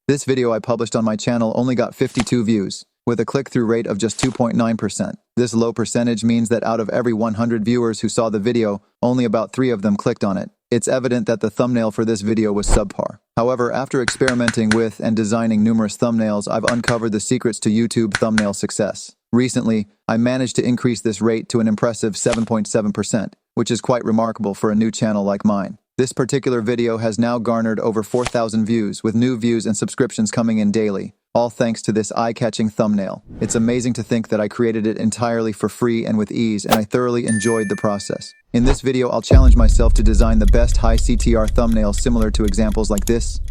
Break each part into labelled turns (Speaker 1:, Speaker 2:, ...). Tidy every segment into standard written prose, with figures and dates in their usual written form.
Speaker 1: This video I published on my channel only got 52 views, with a click-through rate of just 2.9%. This low percentage means that out of every 100 viewers who saw the video, only about 3 of them clicked on it. It's evident that the thumbnail for this video was subpar. However, after experimenting with and designing numerous thumbnails, I've uncovered the secrets to YouTube thumbnail success. Recently, I managed to increase this rate to an impressive 7.7%, which is quite remarkable for a new channel like mine. This particular video has now garnered over 4,000 views, with new views and subscriptions coming in daily, all thanks to this eye-catching thumbnail. It's amazing to think that I created it entirely for free and with ease, and I thoroughly enjoyed the process. In this video, I'll challenge myself to design the best high CTR thumbnail similar to examples like this,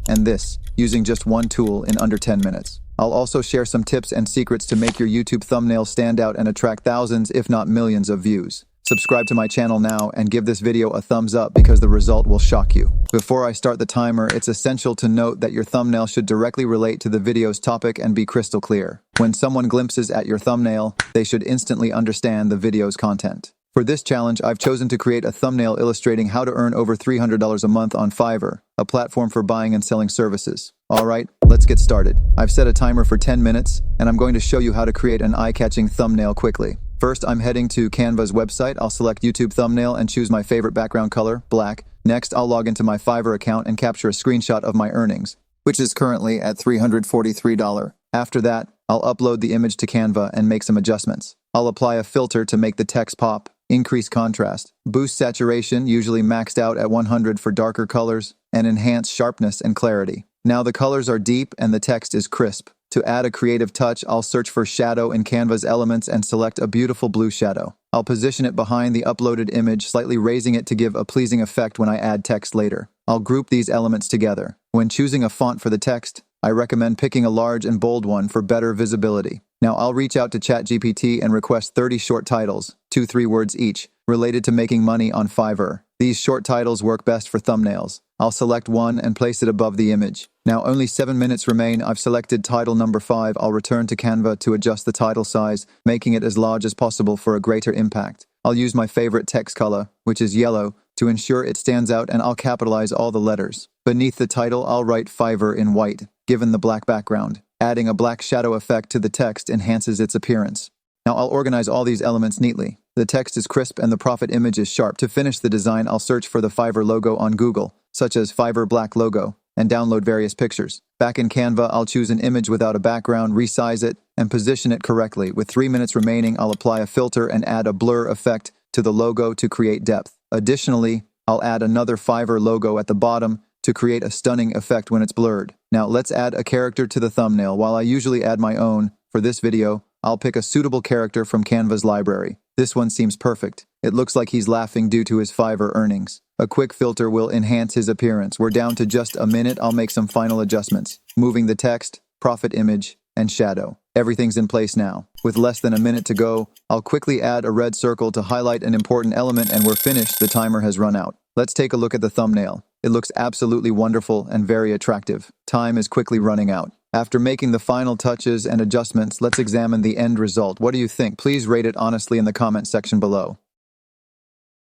Speaker 1: and this, using just one tool in under 10 minutes. I'll also share some tips and secrets to make your YouTube thumbnail stand out and attract thousands, if not millions, of views. Subscribe to my channel now and give this video a thumbs up because the result will shock you. Before I start the timer, it's essential to note that your thumbnail should directly relate to the video's topic and be crystal clear. When someone glimpses at your thumbnail, they should instantly understand the video's content. For this challenge, I've chosen to create a thumbnail illustrating how to earn over $300 a month on Fiverr, a platform for buying and selling services. Alright, let's get started. I've set a timer for 10 minutes, and I'm going to show you how to create an eye-catching thumbnail quickly. First, I'm heading to Canva's website. I'll select YouTube thumbnail and choose my favorite background color, black. Next, I'll log into my Fiverr account and capture a screenshot of my earnings, which is currently at $343. After that, I'll upload the image to Canva and make some adjustments. I'll apply a filter to make the text pop, increase contrast, boost saturation, usually maxed out at 100 for darker colors, and enhance sharpness and clarity. Now the colors are deep and the text is crisp. To add a creative touch, I'll search for shadow in Canva's elements and select a beautiful blue shadow. I'll position it behind the uploaded image, slightly raising it to give a pleasing effect when I add text later. I'll group these elements together. When choosing a font for the text, I recommend picking a large and bold one for better visibility. Now I'll reach out to ChatGPT and request 30 short titles, 2-3 words each, related to making money on Fiverr. These short titles work best for thumbnails. I'll select one and place it above the image. Now only 7 minutes remain. I've selected title number 5. I'll return to Canva to adjust the title size, making it as large as possible for a greater impact. I'll use my favorite text color, which is yellow, to ensure it stands out, and I'll capitalize all the letters. Beneath the title, I'll write Fiverr in white, given the black background. Adding a black shadow effect to the text enhances its appearance. Now I'll organize all these elements neatly. The text is crisp and the profit image is sharp. To finish the design, I'll search for the Fiverr logo on Google, such as Fiverr Black logo, and download various pictures. Back in Canva, I'll choose an image without a background, resize it, and position it correctly. With 3 minutes remaining, I'll apply a filter and add a blur effect to the logo to create depth. Additionally, I'll add another Fiverr logo at the bottom to create a stunning effect when it's blurred. Now let's add a character to the thumbnail. While I usually add my own, for this video, I'll pick a suitable character from Canva's library. This one seems perfect. It looks like he's laughing due to his Fiverr earnings. A quick filter will enhance his appearance. We're down to just a minute. I'll make some final adjustments, moving the text, profit image, and shadow. Everything's in place now. With less than a minute to go, I'll quickly add a red circle to highlight an important element, and we're finished. The timer has run out. Let's take a look at the thumbnail. It looks absolutely wonderful and very attractive. Time is quickly running out. After making the final touches and adjustments, let's examine the end result. What do you think? Please rate it honestly in the comment section below.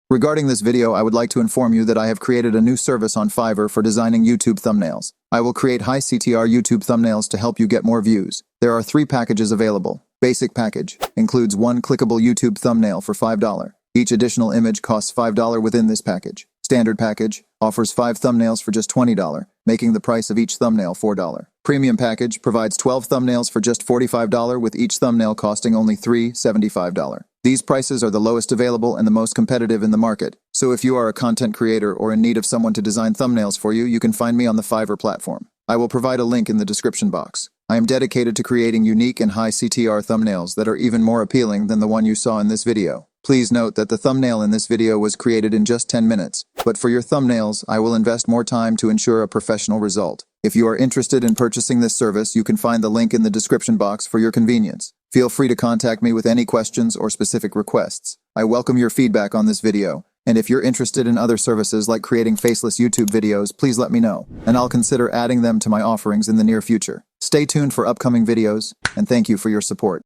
Speaker 1: Regarding this video, I would like to inform you that I have created a new service on Fiverr for designing YouTube thumbnails. I will create high CTR YouTube thumbnails to help you get more views. There are 3 packages available. Basic package includes 1 clickable YouTube thumbnail for $5. Each additional image costs $5 within this package. Standard package offers 5 thumbnails for just $20, making the price of each thumbnail $4. Premium package provides 12 thumbnails for just $45, with each thumbnail costing only $3.75. These prices are the lowest available and the most competitive in the market. So if you are a content creator or in need of someone to design thumbnails for you, you can find me on the Fiverr platform. I will provide a link in the description box. I am dedicated to creating unique and high CTR thumbnails that are even more appealing than the one you saw in this video. Please note that the thumbnail in this video was created in just 10 minutes, but for your thumbnails, I will invest more time to ensure a professional result. If you are interested in purchasing this service, you can find the link in the description box for your convenience. Feel free to contact me with any questions or specific requests. I welcome your feedback on this video, and if you're interested in other services like creating faceless YouTube videos, please let me know, and I'll consider adding them to my offerings in the near future. Stay tuned for upcoming videos, and thank you for your support.